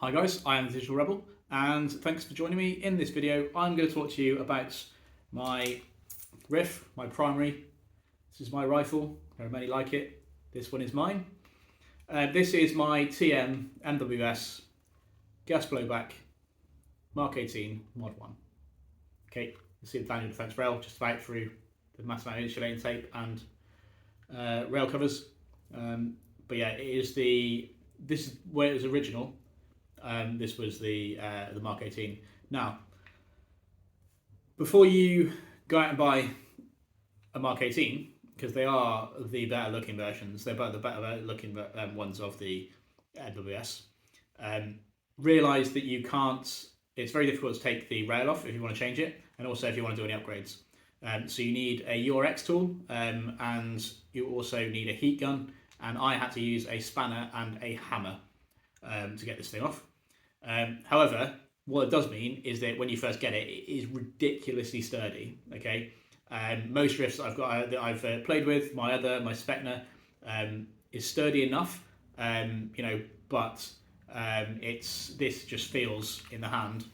Hi guys, I am the Digital Rebel and thanks for joining me. In this video I'm going to talk to you about my riff, my primary. This is my rifle, there are many like it. This one is mine. This is my TM MWS gas blowback Mark 18 Mod 1. Okay, you see the Daniel Defence rail just about through the mass amount of insulating tape and rail covers. But yeah, this is where it was original. This was the Mark 18. Now, before you go out and buy a Mark 18, because they are the better looking versions, they're both the better looking ones of the MWS, realise that you can't, it's very difficult to take the rail off if you want to change it, and also if you want to do any upgrades. So you need a URX tool, and you also need a heat gun, and I had to use a spanner and a hammer to get this thing off. However, what it does mean is that when you first get it, it is ridiculously sturdy. Okay, most riffs I've got that I've played with, my Spectre, is sturdy enough, but this just feels in the hand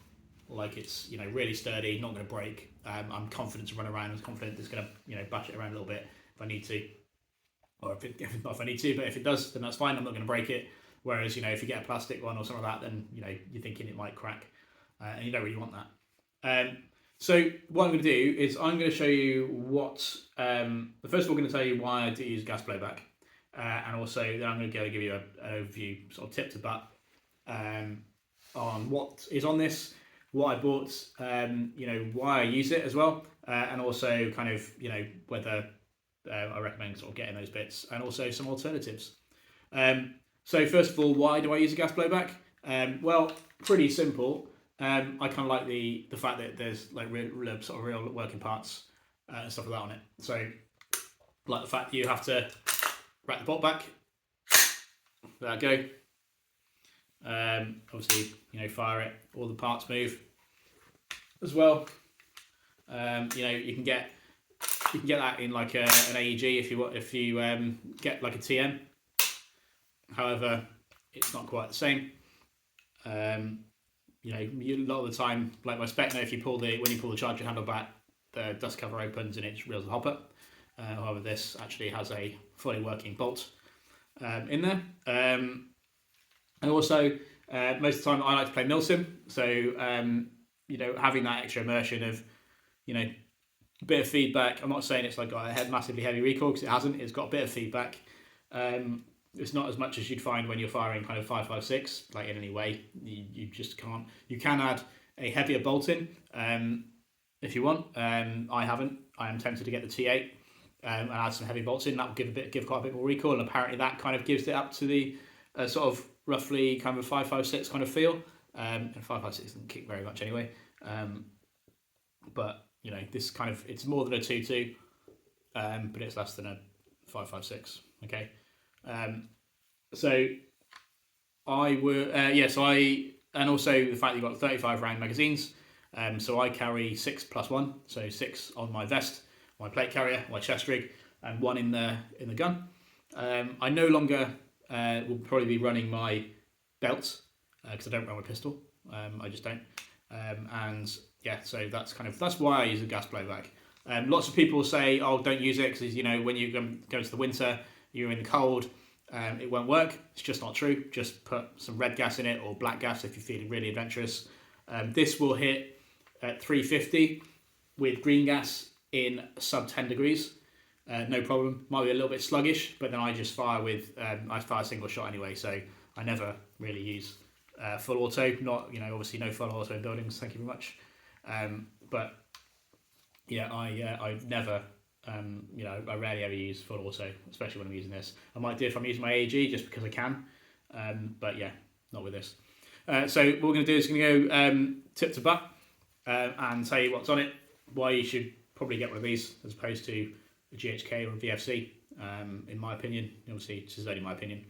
like it's really sturdy, not going to break. I'm confident to run around. I'm confident it's going to bash it around a little bit if I need to, or if I need to. But if it does, then that's fine. I'm not going to break it. Whereas, if you get a plastic one or something like that, then, you're thinking it might crack, and you don't really want that. So what I'm going to do is I'm going to show you what, first of all, I'm going to tell you why I do use gas blowback, and also then I'm going to give you an overview, sort of tip to butt, on what is on this, what I bought, why I use it as well, and also kind of, whether I recommend sort of getting those bits, and also some alternatives. So first of all, why do I use a gas blowback? Well, pretty simple. I kind of like the fact that there's like real working parts and stuff like that on it. So I like the fact that you have to rack the bolt back. There I go. Obviously, fire it. All the parts move as well. You can get that in like an AEG if you get like a TM. However, it's not quite the same. A lot of the time, like my Spectre, when you pull the charger handle back, the dust cover opens and it reels the hopper. However, this actually has a fully working bolt in there. And also, most of the time I like to play milsim, so having that extra immersion of, a bit of feedback. I'm not saying it's like got a massively heavy recoil, because it hasn't. It's got a bit of feedback. It's not as much as you'd find when you're firing kind of 5.56, like in any way. You just can't. You can add a heavier bolt in if you want. I haven't. I am tempted to get the T8 and add some heavy bolts in. That will give quite a bit more recoil, and apparently that kind of gives it up to the sort of roughly kind of a 5.56 kind of feel. And 5.56 doesn't kick very much anyway. But this kind of, it's more than a 2.2, but it's less than a 5.56. Okay. So I were and also the fact that you've got 35 round magazines. So I carry 6+1, so 6 on my vest, my plate carrier, my chest rig, and 1 in the gun. I no longer will probably be running my belt because I don't run my pistol. I just don't. And yeah, so that's why I use a gas blowback. Lots of people say, "Oh, don't use it because when you go into the winter, you're in the cold, it won't work." It's just not true. Just put some red gas in it or black gas if you're feeling really adventurous. This will hit at 350 with green gas in sub 10 degrees. No problem. Might be a little bit sluggish, but then I just fire I fire single shot anyway, so I never really use full auto. Not obviously no full auto in buildings. Thank you very much. But yeah, I never. I rarely ever use full auto, especially when I'm using this. I might do if I'm using my AEG just because I can, but yeah, not with this. So what we're going to do is going to go tip to butt and tell you what's on it, why you should probably get one of these as opposed to a GHK or a VFC, in my opinion. Obviously, this is only my opinion.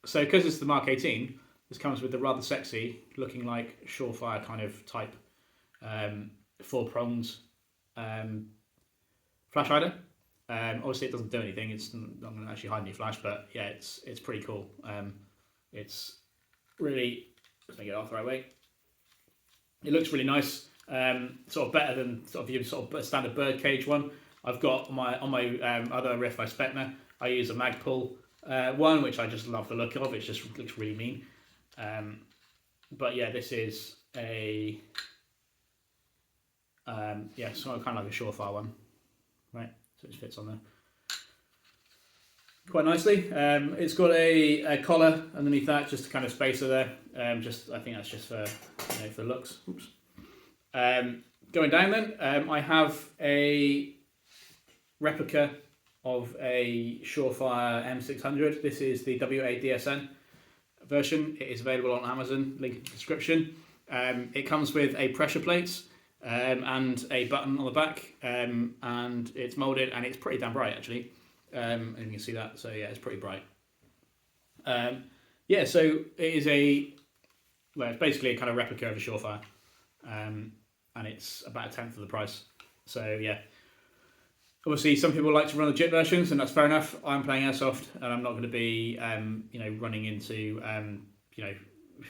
So because it's the Mark 18, this comes with the rather sexy, looking like Surefire kind of type 4-pronged flash hider. Obviously it doesn't do anything, it's not going to actually hide any flash, but yeah, it's pretty cool. It's really Let's make it off the right way. It looks really nice, sort of better than sort of your sort of standard bird cage one. I've got on my other riff, my Spectre, I use a Magpul one, which I just love the look of. It just looks really mean. But yeah, this is a yeah, sort of kind of like a Surefire one, right? So it fits on there quite nicely. It's got a collar underneath that, just a kind of spacer there. Just I think that's just for for looks. Oops. Going down then, I have a replica of a Surefire M600. This is the WA-DSN version. It is available on Amazon, link in the description. It comes with a pressure plate and a button on the back, and it's moulded, and it's pretty damn bright actually. And you can see that, so yeah, it's pretty bright. Yeah, so it is it's basically a kind of replica of a Surefire, and it's about 1/10 of the price. So yeah, obviously some people like to run the JIT versions, and that's fair enough. I'm playing airsoft, and I'm not going to be running into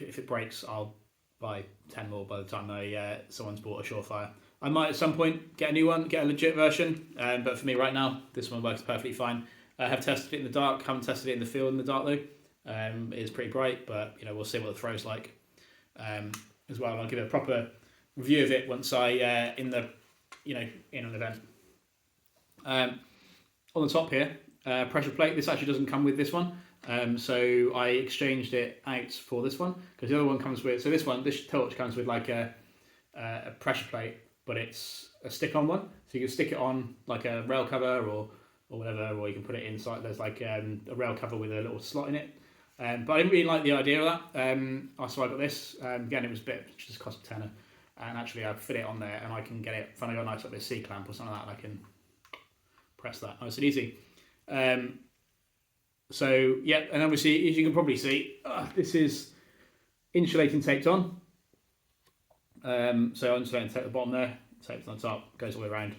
if it breaks, I'll buy 10 more by the time someone's bought a Surefire. I might at some point get a new one, get a legit version, but for me right now, this one works perfectly fine. I have tested it in the dark, haven't tested it in the field in the dark though. It is pretty bright, but we'll see what the throw's like as well. I'll give a proper review of it once I in an event. On the top here, pressure plate. This actually doesn't come with this one, so I exchanged it out for this one because the other one comes with. So this torch comes with like a pressure plate, but it's a stick-on one, so you can stick it on like a rail cover or whatever, or you can put it inside. There's like a rail cover with a little slot in it, but I didn't really like the idea of that. So I got this. Again, it was a bit, it just cost a tenner, and actually I fit it on there, and I can get it. If I got a nice like C clamp or something like that, I can press that nice and easy. So yeah, and obviously as you can probably see, this is insulating taped on. So I'm just going to take the bottom there, taped on the top, goes all the way around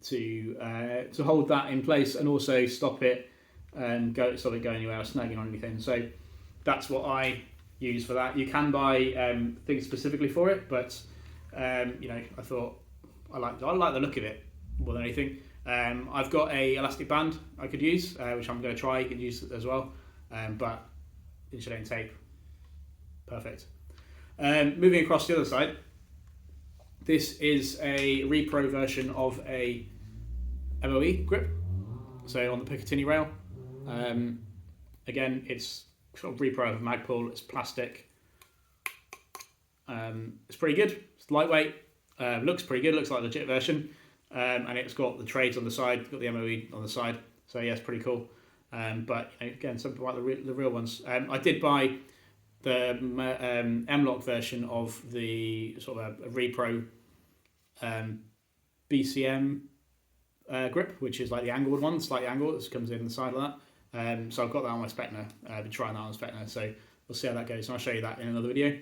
to hold that in place and also stop it and stop it going anywhere or snagging on anything. So that's what I use for that. You can buy things specifically for it, but I thought I like the look of it more than anything. I've got a elastic band I could use, which I'm going to try. You can use it as well, but insulating tape, perfect. Moving across the other side, this is a repro version of a MOE grip, so on the Picatinny rail. Again, it's sort of repro of Magpul. It's plastic. It's pretty good. It's lightweight. Looks pretty good. Looks like a legit version, and it's got the trades on the side. It's got the MOE on the side. So yeah, it's pretty cool. But again, something like the real ones. I did buy the M-Lock version of the sort of a repro BCM grip, which is like the angled one, slightly angled. It comes in the side like that. So I've got that on my Spectre. I've been trying that on Spectre, so we'll see how that goes, and I'll show you that in another video.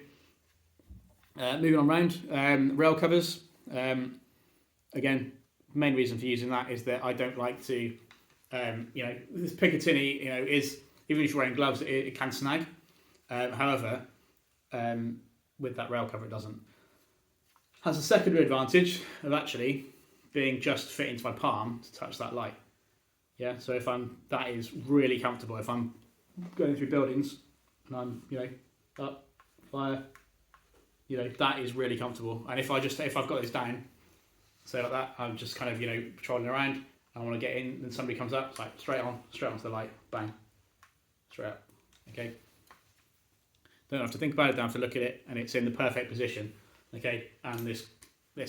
Moving on round, rail covers. Again, main reason for using that is that I don't like to, this Picatinny, is, even if you're wearing gloves, it can snag. However, with that rail cover, it doesn't. Has a secondary advantage of actually being just fit into my palm to touch that light. Yeah, so that is really comfortable. If I'm going through buildings and I'm, up, fire, that is really comfortable. And if I've got this down, say like that, I'm just kind of, patrolling around, I want to get in, and somebody comes up, it's like straight onto the light, bang, straight up, okay? Don't have to think about it, don't have to look at it, and it's in the perfect position, okay? And this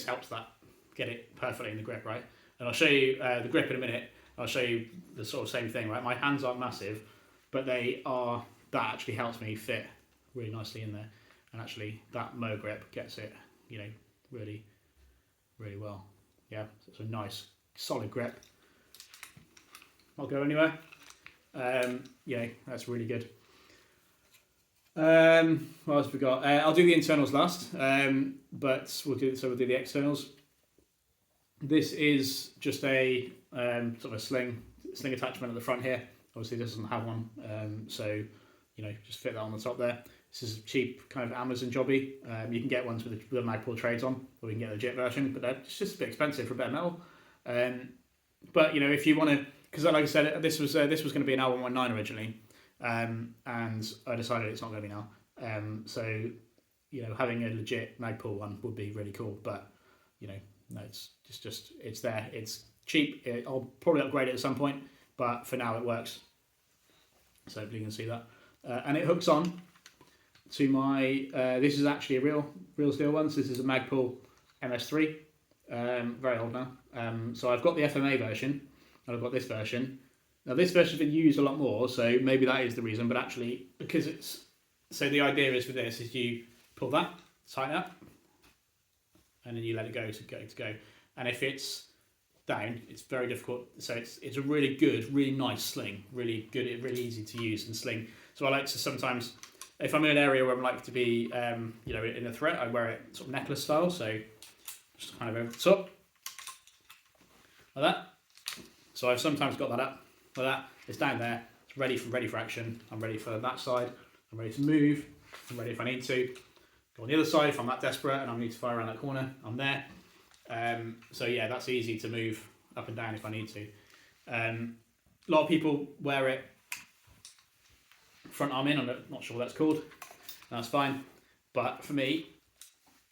helps that, get it perfectly in the grip, right? And I'll show you the grip in a minute. I'll show you the sort of same thing, right? My hands aren't massive, but that actually helps me fit really nicely in there. And actually that Mo grip gets it, really, really well. Yeah, so it's a nice, solid grip. Not go anywhere. Yeah, that's really good. What else have we got? I'll do the internals last, but we'll do the externals. This is just a sort of a sling attachment at the front here. Obviously this doesn't have one, so just fit that on the top there. This is a cheap kind of Amazon jobby. You can get ones with the Magpul trades on, or you can get the legit version, but it's just a bit expensive for a bit of metal. But if you want to, because like I said, this was going to be an L119 originally, and I decided it's not going to be now. So having a legit Magpul one would be really cool. But no, it's there. It's cheap. I'll probably upgrade it at some point, but for now it works. So hopefully you can see that, and it hooks on to my. This is actually a real steel one. So this is a Magpul MS3, very old now. So I've got the FMA version, and I've got this version. Now this version's been used a lot more, so maybe that is the reason. But actually, because it's the idea is for this is you pull that, tighten up, and then you let it go to go. And if it's down, it's very difficult. So it's a really good, really nice sling, really good, really easy to use and sling. So I like to sometimes, if I'm in an area where I'm like to be, in a threat, I wear it sort of necklace style. So just kind of over the top, like that. So I've sometimes got that up, like that. It's down there. It's ready for action. I'm ready for that side. I'm ready to move. I'm ready if I need to. Go on the other side if I'm that desperate and I need to fire around that corner. I'm there. So yeah, that's easy to move up and down if I need to. A lot of people wear it front arm in. I'm not sure what that's called. That's fine. But for me,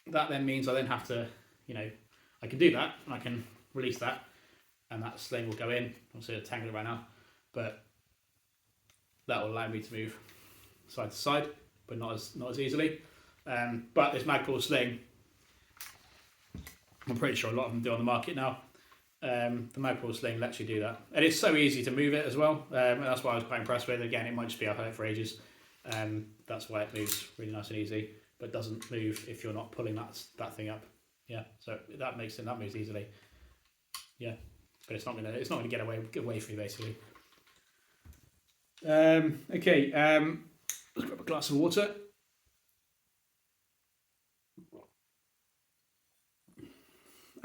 that then means I then have to, I can do that and I can release that, and that sling will go in. Obviously, I'll tangle it right now, but that will allow me to move side to side, but not as easily. But this Magpul sling, I'm pretty sure a lot of them do on the market now. The Magpul sling lets you do that, and it's so easy to move it as well. And that's why I was quite impressed with. Again, it might just be I've had it for ages. That's why it moves really nice and easy, but doesn't move if you're not pulling that thing up. Yeah, so that moves easily. Yeah, but it's not gonna get away from you basically. Okay, let's grab a glass of water.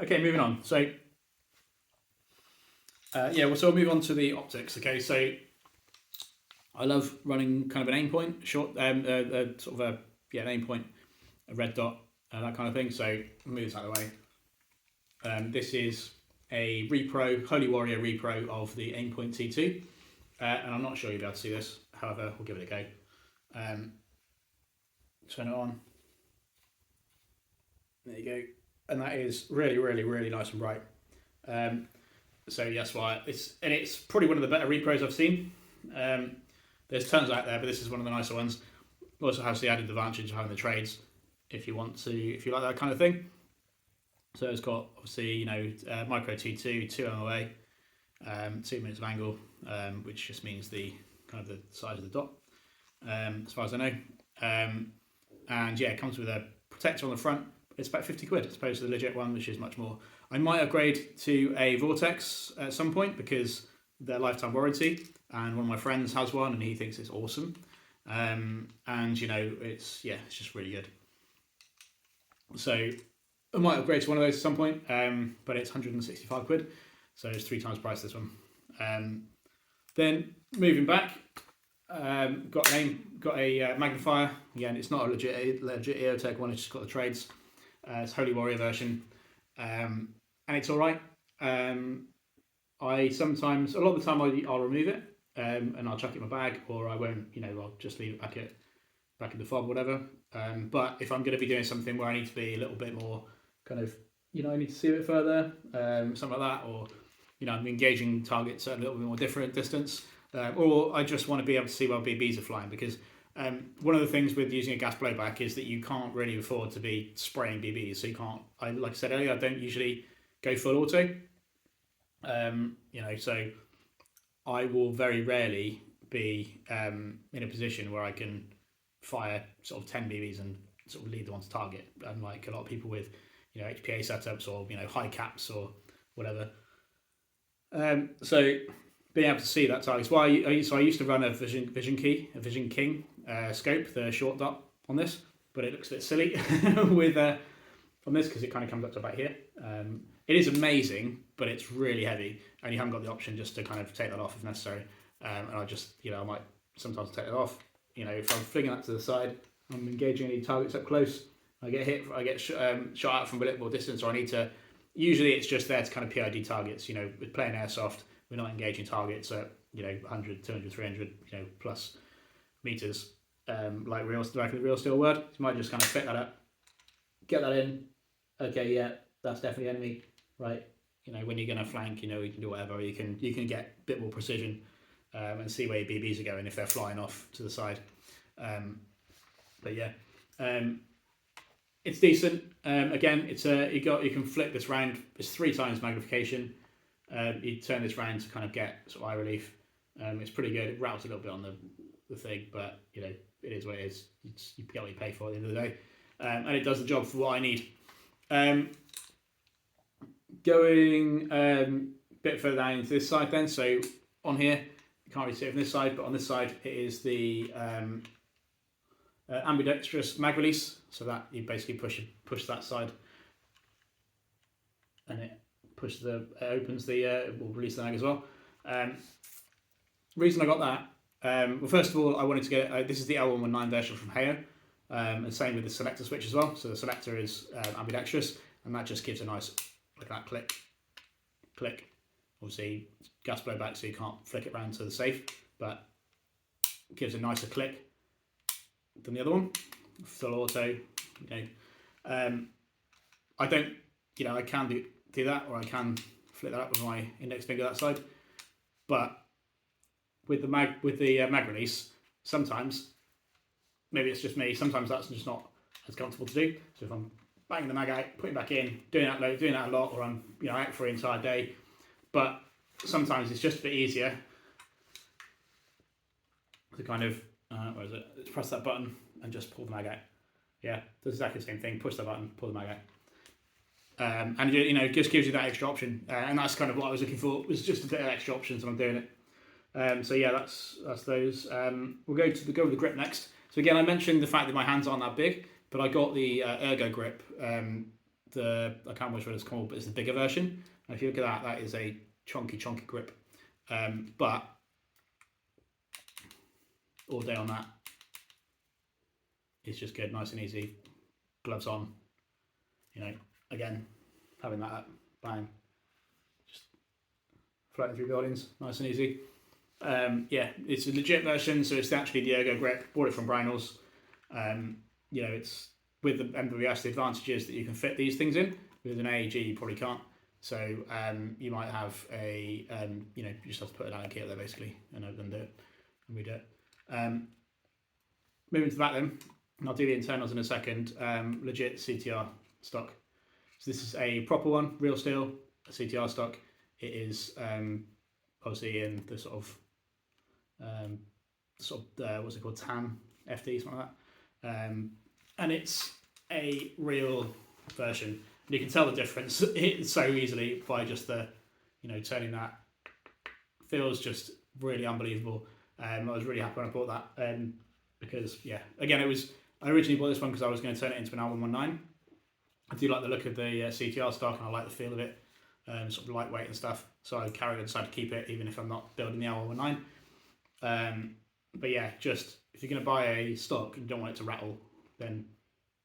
Okay, moving on. So, so we'll move on to the optics. Okay, so I love running kind of an aim point, short, sort of an aim point, a red dot, that kind of thing. So move this out of the way. This is a repro, Holy Warrior repro of the Aimpoint T2, and I'm not sure you'll be able to see this. However, we'll give it a go. Turn it on. There you go. And that is really, really, really nice and bright. So yes, why it's probably one of the better repros I've seen. There's tons out there, but this is one of the nicer ones. Also has the added advantage of having the trades if you like that kind of thing. So it's got obviously micro T2, 2 MOA, 2 minutes of angle, which just means the size of the dot, as far as I know. And yeah, it comes with a protector on the front. It's about 50 quid as opposed to the legit one, which is much more. I might upgrade to a Vortex at some point because they're lifetime warranty, and one of my friends has one and he thinks it's awesome. And it's just really good. So I might upgrade to one of those at some point, but it's 165 quid, so it's 3 times price this one. Then moving back, got a magnifier. Again, it's not a legit EOTech one, it's just got the trades. It's Holy Warrior version, and it's all right. I sometimes, a lot of the time, I'll remove it and I'll chuck it in my bag, or I won't. I'll just leave it back in the fob, or whatever. But if I'm going to be doing something where I need to be a little bit more kind of, I need to see a bit further, something like that, or I'm engaging targets at a little bit more different distance, or I just want to be able to see where BBs are flying, because one of the things with using a gas blowback is that you can't really afford to be spraying BBs. So you can't. Like I said earlier, I don't usually go full auto. So I will very rarely be in a position where I can fire sort of 10 BBs and sort of lead them on to target, unlike a lot of people with HPA setups or high caps or whatever. So being able to see that target is why I used to run a Vision King scope, the short dot on this, but it looks a bit silly with on this because it kind of comes up to about here. It is amazing, but it's really heavy, and you haven't got the option just to kind of take that off if necessary. And I just I might sometimes take it off, you know, if I'm flinging that to the side, I'm engaging any targets up close, I get hit, I get shot out from a little more distance, or I need to, usually it's just there to kind of PID targets. You know, with playing airsoft, we're not engaging targets at, you know, 100, 200, 300, you know, plus meters, like the real steel world. So you might just kind of pick that up, get that in. Okay, yeah, that's definitely enemy, right? You know, when you're going to flank, you know, you can do whatever. You can get a bit more precision and see where your BBs are going if they're flying off to the side. But yeah, it's decent. Again, it's you can flip this round. It's 3 times magnification. You turn this round to kind of get sort of eye relief. It's pretty good. It rattles a little bit on the thing, but you know, it is what it is. You get what you pay for at the end of the day, and it does the job for what I need. Going a bit further down into this side then, so on here, you can't really see it from this side, but on this side it is the ambidextrous mag release, so that you basically push that side and it opens the, will release the mag as well. Reason I got that, well, first of all, I wanted to get, this is the L119 version from Heyo, and same with the selector switch as well. So the selector is ambidextrous, and that just gives a nice, like that, click. Obviously, gas blowback, so you can't flick it around to the safe, but it gives a nicer click than the other one. Full auto, you know. I don't, you know, I can do that, or I can flip that up with my index finger that side, but with the mag release, sometimes, maybe it's just me, sometimes that's just not as comfortable to do. So if I'm banging the mag out, putting it back in, doing that a lot, or I'm, you know, out for an entire day, but sometimes it's just a bit easier to kind of, where is it? Press that button and just pull the mag out. Yeah, does exactly the same thing. Push the button, pull the mag out. And you know, it just gives you that extra option, and that's kind of what I was looking for. Was just a bit of extra options when I'm doing it. So yeah, that's those. We'll go with the grip next. So again, I mentioned the fact that my hands aren't that big, but I got the Ergo grip. I can't remember what it's called, but it's the bigger version. And if you look at that, that is a chunky grip. But all day on that, it's just good, nice and easy. Gloves on, you know. Again, having that up, bang, just floating through buildings, nice and easy. Yeah, it's a legit version, so it's actually the Ergo grip. Bought it from Brownells. You know, it's with the MWS. The advantage is that you can fit these things in. With an AEG, you probably can't. So you might have a, you know, you just have to put an allen key up there basically, and open it, and read it. Moving to the back then, and I'll do the internals in a second. Legit CTR stock. So this is a proper one, real steel, a CTR stock. It is obviously in the sort of what's it called, tan FD, something like that. And it's a real version. And you can tell the difference so easily by just the, you know, turning that. Feels just really unbelievable. I was really happy when I bought that because, yeah, again, I originally bought this one because I was going to turn it into an L119. I do like the look of the CTR stock, and I like the feel of it, sort of lightweight and stuff. So I decided to keep it, even if I'm not building the L119. But yeah, just if you're going to buy a stock and you don't want it to rattle, then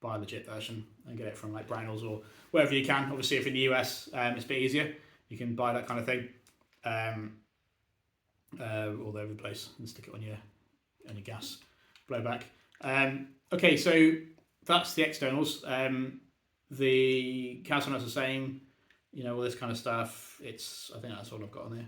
buy a legit version and get it from like Brownells or wherever you can. Obviously, if in the US, it's a bit easier. You can buy that kind of thing all over the place and stick it on your gas blowback. Okay, so that's the externals. The cast is the same, you know, all this kind of stuff. I think that's all I've got on there.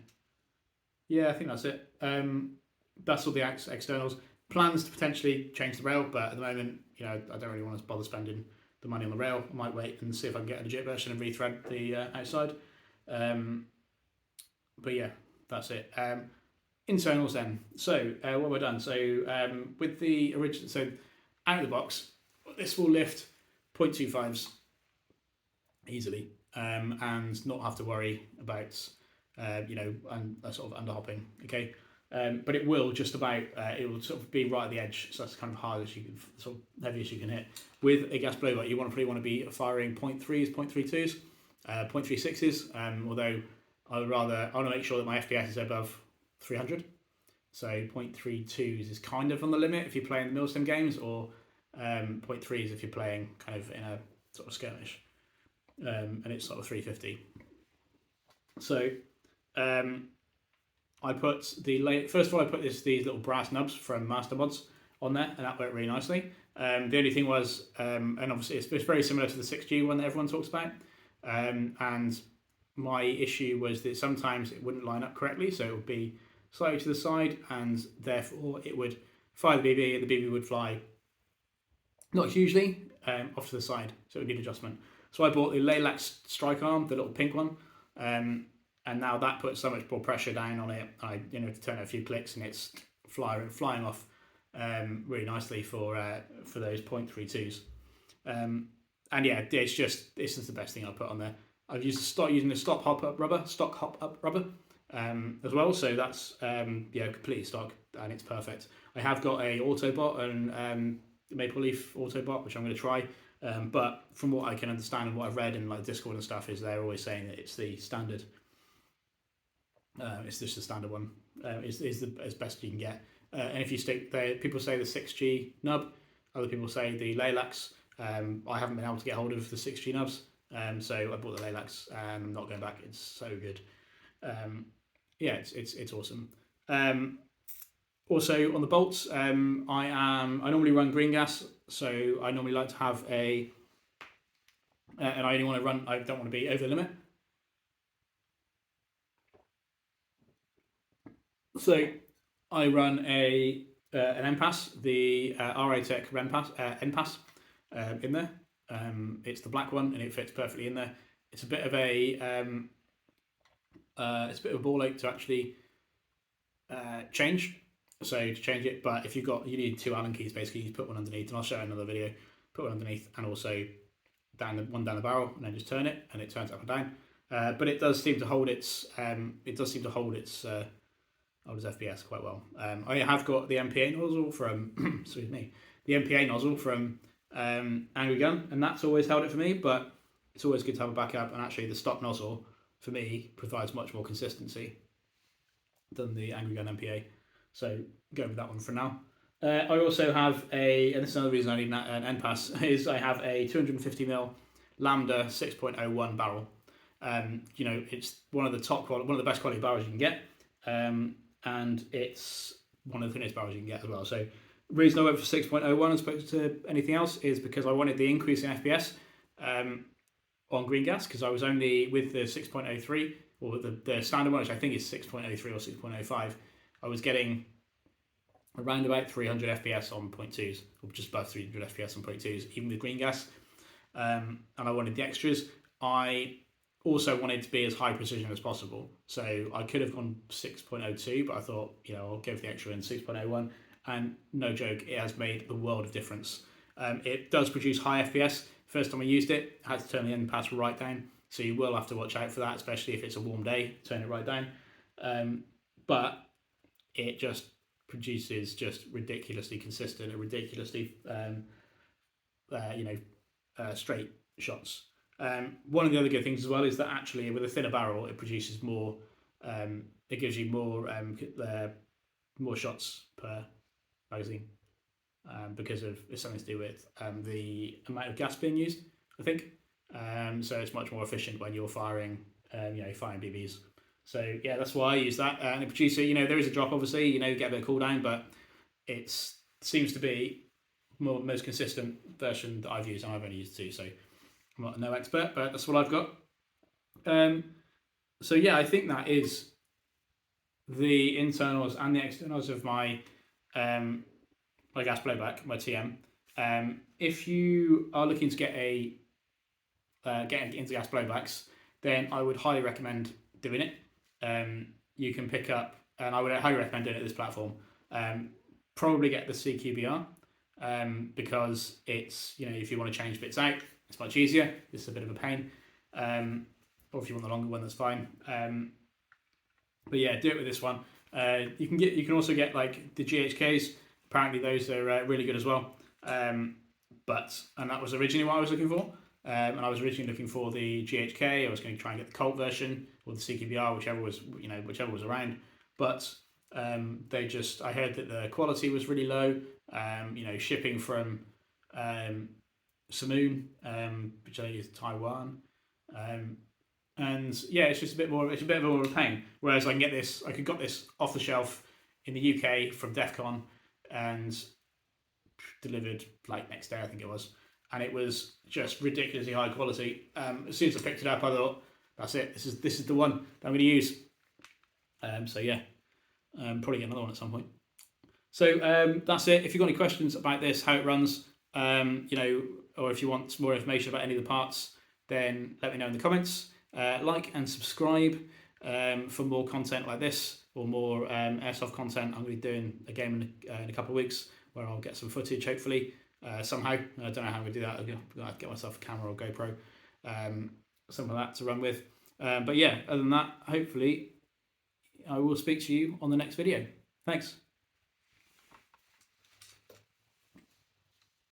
Yeah, I think that's it. That's all the externals. Plans to potentially change the rail, but at the moment, you know, I don't really want to bother spending the money on the rail. I might wait and see if I can get a legit version and rethread the outside. But yeah, that's it. Internals then. So what we've done. So with the original, so out of the box, this will lift 0.25s easily, and not have to worry about you know, sort of underhopping. Okay. But it will just about, it will sort of be right at the edge, so that's kind of hard as you can, sort of heavy as you can hit. With a gas blowback, you probably want to be firing 0.3s, 0.32s, 0.36s, although I want to make sure that my FPS is above 300. So 0.32s is kind of on the limit if you're playing the Milsim games, or 0.3s if you're playing kind of in a sort of skirmish, and it's sort of 350. So I put first of all I put these little brass nubs from Master Mods on there, and that worked really nicely. The only thing was, and obviously it's very similar to the 6G one that everyone talks about, and my issue was that sometimes it wouldn't line up correctly, so it would be slightly to the side, and therefore it would fire the BB, and the BB would fly not hugely off to the side, so it would need adjustment. So I bought the Laylax strike arm, the little pink one, and now that puts so much more pressure down on it. I to turn it a few clicks, and it's flying off really nicely for those 0.32s. And yeah, this is the best thing I'll put on there. I've started using the stock hop up rubber as well, so that's completely stock, and it's perfect. I have got a Autobot and Maple Leaf Autobot, which I'm going to try, but from what I can understand and what I've read in like Discord and stuff, is they're always saying that it's the standard. It's just the standard one. Is as best you can get. And if you stick there, people say the 6G nub, other people say the Laylax. I haven't been able to get hold of the 6G nubs, so I bought the Laylax, and I'm not going back. It's so good. It's awesome. Also on the bolts, I normally run green gas, so I normally like to have and I only want to run. I don't want to be over the limit. So I run an NPAS, the RA-Tech NPAS in there. It's the black one, and it fits perfectly in there. It's a bit of a ball ache to actually change. So to change it, but if you need two Allen keys basically. You put one underneath, and I'll show you another video. Put one underneath, and also one down the barrel, and then just turn it, and it turns up and down. But it does seem to hold its FPS quite well. I have got the MPA nozzle from the MPA nozzle from Angry Gun, and that's always held it for me. But it's always good to have a backup, and actually the stock nozzle for me provides much more consistency than the Angry Gun MPA. So go with that one for now. I also have and this is another reason I need an NPAS, is I have a 250mm Lambda 6.01 barrel. It's one of the best quality barrels you can get. And it's one of the thinnest barrels you can get as well. So the reason I went for 6.01 as opposed to anything else is because I wanted the increase in FPS on green gas, because I was only with the 6.03, or the standard one, which I think is 6.03 or 6.05, I was getting around about 300 FPS on 0.2s, or just above 300 FPS on 0.2s, even with green gas. And I wanted the extras. I also wanted to be as high precision as possible, so I could have gone 6.02, but I thought, I'll go for the extra in 6.01, and no joke, it has made the world of difference. It does produce high FPS. First time I used it, I had to turn the NPAS right down, so you will have to watch out for that, especially if it's a warm day, turn it right down. But it just produces just ridiculously consistent and ridiculously straight shots. One of the other good things as well is that actually with a thinner barrel, it produces more. It gives you more shots per magazine, because it's something to do with the amount of gas being used, I think. So it's much more efficient when you're firing BBs. So yeah, that's why I use that. And it produces, there is a drop, obviously, you get a bit of cooldown, but it seems to be most consistent version that I've used, and I've only used two, so I'm not no expert, but that's what I've got. So yeah, I think that is the internals and the externals of my gas blowback, my TM. If you are looking to get into gas blowbacks, then I would highly recommend doing it. You can pick up, and I would highly recommend doing it at this platform. Probably get the CQBR, because it's, if you want to change bits out, it's much easier. This is a bit of a pain. Or if you want the longer one, that's fine. But yeah, do it with this one. You can also get like the GHKs. Apparently those are really good as well. And that was originally what I was looking for. And I was originally looking for the GHK. I was going to try and get the Colt version or the CQBR, whichever was around. But I heard that the quality was really low. You know, shipping from Samoon, which I think is Taiwan. And yeah, it's just a bit more. It's a bit more of a pain. Whereas I could got this off the shelf in the UK from DEF CON and delivered like next day, I think it was, and it was just ridiculously high quality. As soon as I picked it up, I thought, that's it. This is the one that I'm going to use. So yeah, probably get another one at some point. So that's it. If you've got any questions about this, how it runs, you know, or if you want more information about any of the parts, then let me know in the comments. Like and subscribe for more content like this, or more airsoft content. I'm going to be doing a game in a couple of weeks where I'll get some footage, hopefully, somehow. I don't know how I'm going to do that. I'm going to have to get myself a camera or GoPro, something like that to run with. But yeah, other than that, hopefully, I will speak to you on the next video. Thanks.